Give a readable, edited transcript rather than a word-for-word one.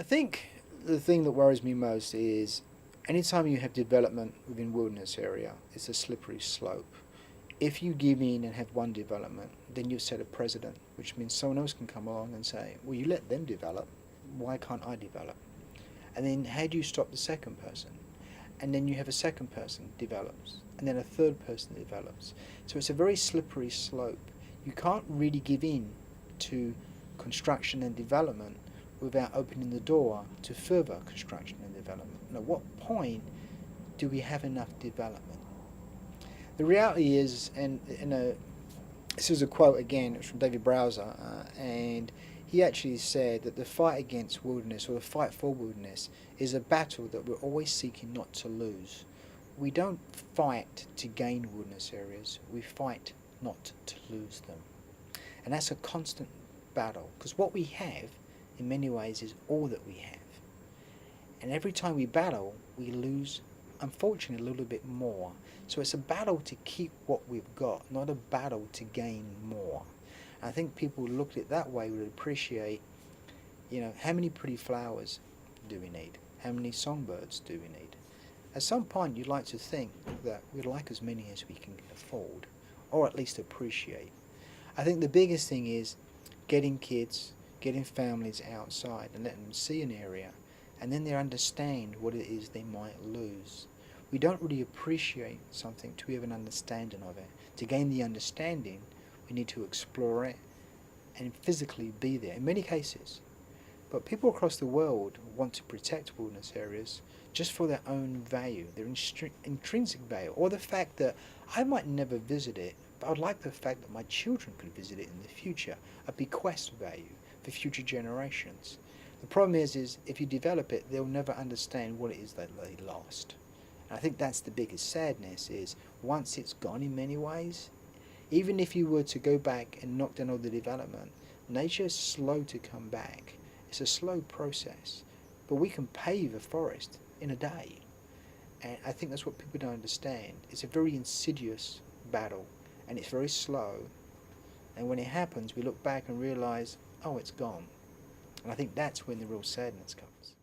I think the thing that worries me most is anytime you have development within wilderness area, it's a slippery slope. If you give in and have one development, then you set a precedent, which means someone else can come along and say, well, you let them develop, why can't I develop? And then how do you stop the second person? And then you have a second person develops, and then a third person develops. So it's a very slippery slope. You can't really give in to construction and development without opening the door to further construction and development. And at what point do we have enough development? The reality is, and this is a quote again, it's from David Browser, and he actually said that the fight against wilderness, or the fight for wilderness, is a battle that we're always seeking not to lose. We don't fight to gain wilderness areas, we fight not to lose them. And that's a constant battle, because what we have, in many ways, is all that we have. And every time we battle, we lose, unfortunately, a little bit more. So it's a battle to keep what we've got, not a battle to gain more. And I think people who look at it that way would appreciate, how many pretty flowers do we need? How many songbirds do we need? At some point, you'd like to think that we'd like as many as we can afford, or at least appreciate. I think the biggest thing is getting kids, getting families outside and letting them see an area, and then they understand what it is they might lose. We don't really appreciate something till we have an understanding of it. To gain the understanding, we need to explore it and physically be there, in many cases. But people across the world want to protect wilderness areas just for their own value, their intrinsic value, or the fact that I might never visit it, but I'd like the fact that my children could visit it in the future, a bequest value for future generations. The problem is if you develop it, they'll never understand what it is that they lost. And I think that's the biggest sadness, is once it's gone in many ways, even if you were to go back and knock down all the development, nature is slow to come back. It's a slow process, but we can pave a forest in a day. And I think that's what people don't understand. It's a very insidious battle, and it's very slow. And when it happens, we look back and realise, oh, it's gone. And I think that's when the real sadness comes.